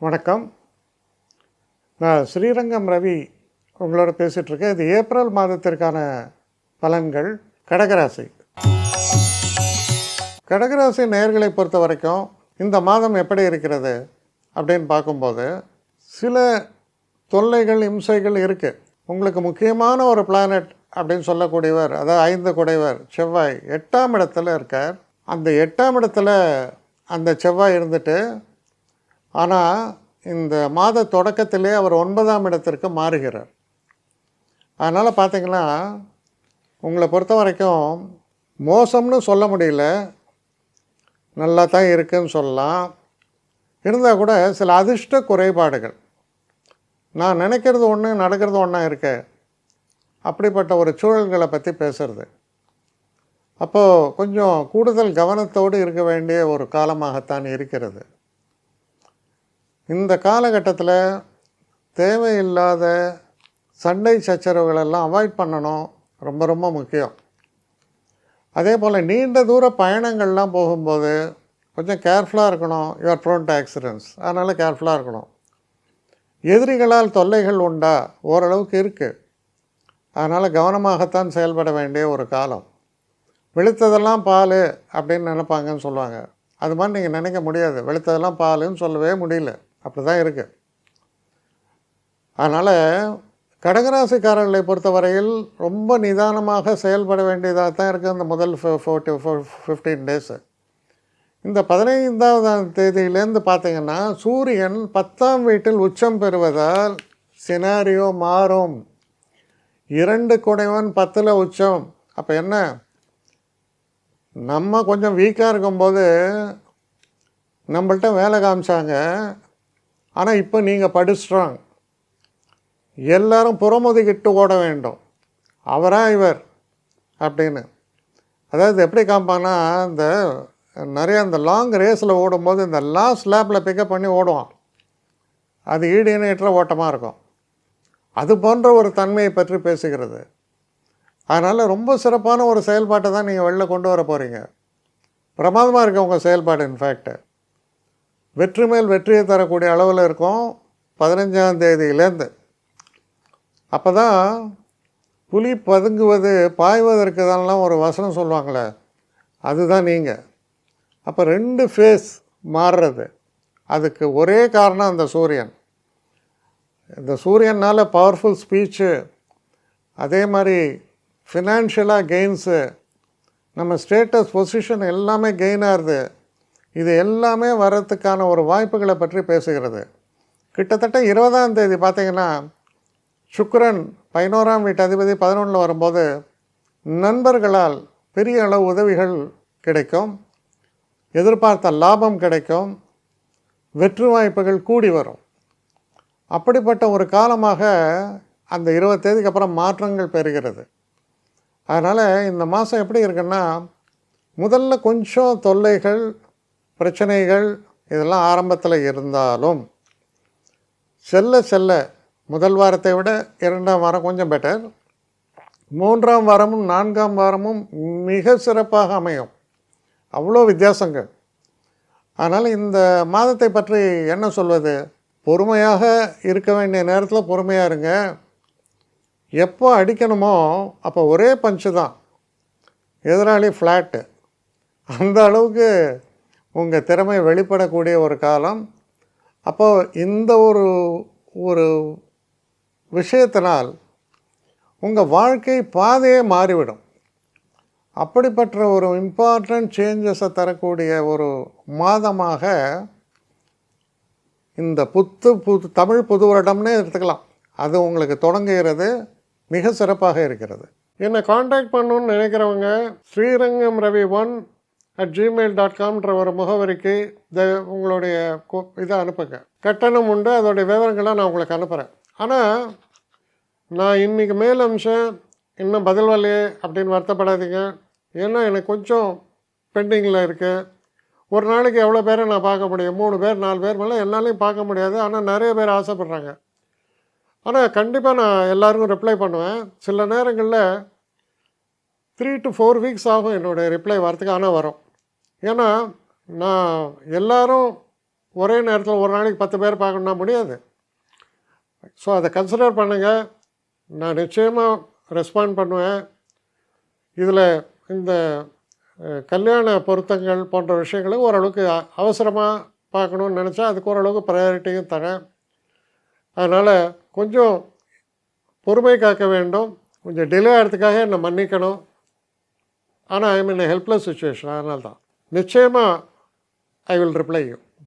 வணக்கம். நான் ஸ்ரீரங்கம் ரவி உங்களோட பேசிகிட்ருக்கேன். இது ஏப்ரல் மாதத்திற்கான பலன்கள். கடகராசி கடகராசி நேயர்களை பொறுத்த வரைக்கும் இந்த மாதம் எப்படி இருக்கிறது அப்படின்னு பார்க்கும்போது சில தொல்லைகள் இம்சைகள் இருக்குது. உங்களுக்கு முக்கியமான ஒரு பிளானட் அப்படின்னு சொல்லக்கூடியவர், அதாவது 5 குடைவர் செவ்வாய் 8ஆம் இடத்துல இருக்கார். அந்த 8ஆம் இடத்துல அந்த செவ்வாய் இருந்துட்டு, ஆனால் இந்த மாத தொடக்கத்திலே அவர் 9ஆம் இடத்திற்கு மாறுகிறார். அதனால் பார்த்திங்கன்னா உங்களை பொறுத்த வரைக்கும் மோசம்னு சொல்ல முடியல, நல்லா தான் இருக்குதுன்னு சொல்லலாம். இருந்தால் கூட சில அதிர்ஷ்ட குறைபாடுகள், நான் நினைக்கிறது ஒன்று நடக்கிறது ஒன்றா இருக்க, அப்படிப்பட்ட ஒரு சூழல்களை பற்றி பேசுகிறது. அப்போது கொஞ்சம் கூடுதல் கவனத்தோடு இருக்க வேண்டிய ஒரு காலமாகத்தான் இருக்கிறது. இந்த காலகட்டத்தில் தேவையில்லாத சண்டை சச்சரவுகளெல்லாம் அவாய்ட் பண்ணணும், ரொம்ப ரொம்ப முக்கியம். அதே போல் நீண்ட தூர பயணங்கள்லாம் போகும்போது கொஞ்சம் கேர்ஃபுல்லாக இருக்கணும். யுவர் ப்ரோன் டு ஆக்சிடென்ட்ஸ், அதனால் கேர்ஃபுல்லாக இருக்கணும். எதிரிகளால் தொல்லைகள் உண்டா? ஓரளவுக்கு இருக்குது. அதனால் கவனமாகத்தான் செயல்பட வேண்டிய ஒரு காலம். வெளுத்ததெல்லாம் பால் அப்படின்னு நினைப்பாங்கன்னு சொல்லுவாங்க. அது மாதிரி நீங்கள் நினைக்க முடியாது. வெளுத்ததெல்லாம் பாலுன்னு சொல்லவே முடியல, அப்படி தான் இருக்குது. அதனால் கடகராசிக்காரர்களை பொறுத்தவரையில் ரொம்ப நிதானமாக செயல்பட வேண்டியதாக தான் இருக்குது இந்த முதல் 15 டேஸு. இந்த 15ஆம் தேதியிலேருந்து பார்த்திங்கன்னா சூரியன் 10ஆம் வீட்டில் உச்சம் பெறுவதால் சினாரியோ மாறும். 2 குடைவன் 10ல் உச்சம். அப்போ என்ன, நம்ம கொஞ்சம் வீக்காக இருக்கும்போது நம்மள்ட்ட வேலை காமிச்சாங்க, ஆனால் இப்போ நீங்கள் படிச்சிட்றாங்க. எல்லாரும் புறமுதுகிட்டு ஓட வேண்டும், அவரா இவர் அப்படின்னு. அதாவது எப்படி காமிப்பாங்கன்னா, இந்த நிறையா இந்த லாங் ரேஸில் ஓடும்போது இந்த லாஸ்ட் லேப்பில் பிக்கப் பண்ணி ஓடுவான், அது ஈடு இணையற்ற ஓட்டமாக இருக்கும். அது போன்ற ஒரு தன்மையை பற்றி பேசுகிறது. அதனால் ரொம்ப சிறப்பான ஒரு செயல்பாட்டை தான் நீங்கள் வெளில கொண்டு வர போகிறீங்க. பிரமாதமாக இருக்குது உங்கள் செயல்பாடு. இன்ஃபேக்ட் வெற்றி மேல் வெற்றியை தரக்கூடிய அளவில் இருக்கும் 15ஆம் தேதியிலேருந்து. அப்போ தான் புலி பதுங்குவது பாய்வதற்கு தானெலாம் ஒரு வசனம் சொல்லுவாங்களே, அதுதான் நீங்கள். அப்போ 2 ஃபேஸ் மாறுறது, அதுக்கு ஒரே காரணம் அந்த சூரியன். இந்த சூரியனால் பவர்ஃபுல் ஸ்பீச்சு, அதே மாதிரி ஃபினான்ஷியலாக கெயின்ஸு, நம்ம ஸ்டேட்டஸ் பொசிஷன் எல்லாமே கெயின் ஆகுது. இது எல்லாமே வர்றதுக்கான ஒரு வாய்ப்புகளை பற்றி பேசுகிறது. கிட்டத்தட்ட 20ஆம் தேதி பார்த்திங்கன்னா சுக்கிரன் 11ஆம் வீட்டு அதிபதி 11 வரும்போது நண்பர்களால் பெரிய அளவு உதவிகள் கிடைக்கும், எதிர்பார்த்த லாபம் கிடைக்கும், வெற்றி வாய்ப்புகள் கூடி வரும். அப்படிப்பட்ட ஒரு காலமாக அந்த 20 தேதிக்கு அப்புறம் மாற்றங்கள் பெறுகிறது. அதனால் இந்த மாதம் எப்படி இருக்குன்னா, முதல்ல கொஞ்சம் தொல்லைகள் பிரச்சனைகள் இதெல்லாம் ஆரம்பத்தில் இருந்தாலும் செல்ல செல்ல முதல் வாரத்தை விட 2ஆம் வாரம் கொஞ்சம் பெட்டர், 3ஆம் வாரமும் 4ஆம் வாரமும் மிக சிறப்பாக அமையும். அவ்வளோ வித்தியாசங்கள். அதனால் இந்த மாதத்தை பற்றி என்ன சொல்வது, பொறுமையாக இருக்க வேண்டிய நேரத்தில் பொறுமையாக இருங்க. எப்போ அடிக்கணுமோ அப்போ ஒரே பஞ்சு தான், எதிராளி ஃப்ளாட்டு. அந்த அளவுக்கு உங்கள் திறமை வெளிப்படக்கூடிய ஒரு காலம். அப்போது இந்த ஒரு விஷயத்தினால் உங்கள் வாழ்க்கை பாதையே மாறிவிடும். அப்படிப்பட்ட ஒரு இம்பார்ட்டண்ட் சேஞ்சஸை தரக்கூடிய ஒரு மாதமாக இந்த தமிழ் புது வருடம்னே எடுத்துக்கலாம். அது உங்களுக்கு தொடங்குகிறது, மிக சிறப்பாக இருக்கிறது. என்னை காண்டாக்ட் பண்ணணுன்னு நினைக்கிறவங்க srirangam1@gmail.com ஒரு முகவரிக்கு உங்களுடைய இதை அனுப்புங்க. கட்டணம் உண்டு, அதோடைய விவரங்களை நான் உங்களுக்கு அனுப்புகிறேன். ஆனால் நான் இன்றைக்கி மேல் அம்சம் இன்னும் பதில் வரலையே அப்படின்னு வருத்தப்படாதீங்க. ஏன்னா எனக்கு கொஞ்சம் பெண்டிங்கில் இருக்குது. ஒரு நாளைக்கு எவ்வளோ பேரை நான் பார்க்க முடியும்? 3 பேர் 4 பேர் மேலே என்னாலையும் பார்க்க முடியாது. ஆனால் நிறைய பேர் ஆசைப்பட்றாங்க. ஆனால் கண்டிப்பாக நான் எல்லாருக்கும் ரிப்ளை பண்ணுவேன். சில நேரங்களில் 3 to 4 வீக்ஸ் ஆகும் என்னுடைய ரிப்ளை வரத்துக்கு. ஆனால் வரும். ஏன்னா நான் எல்லாரும் ஒரே நேரத்தில் ஒரு நாளைக்கு 10 பேர் பார்க்கணுன்னா முடியாது. ஸோ அதை கன்சிடர் பண்ணுங்கள். நான் நிச்சயமாக ரெஸ்பாண்ட் பண்ணுவேன். இதில் இந்த கல்யாண பொருத்தங்கள் போன்ற விஷயங்களை ஓரளவுக்கு அவசரமாக பார்க்கணுன்னு நினச்சா அதுக்கு ஓரளவுக்கு ப்ரையாரிட்டியும் தரேன். அதனால் கொஞ்சம் பொறுமை காக்க வேண்டும். கொஞ்சம் டிலே ஆகிறதுக்காக என்னை மன்னிக்கணும். ஆனால் ஐ மீன் ஹெல்ப்லெஸ் சுச்சுவேஷன். அதனால தான் நிச்சயமாக ஐ வில் ரிப்ளை யூ.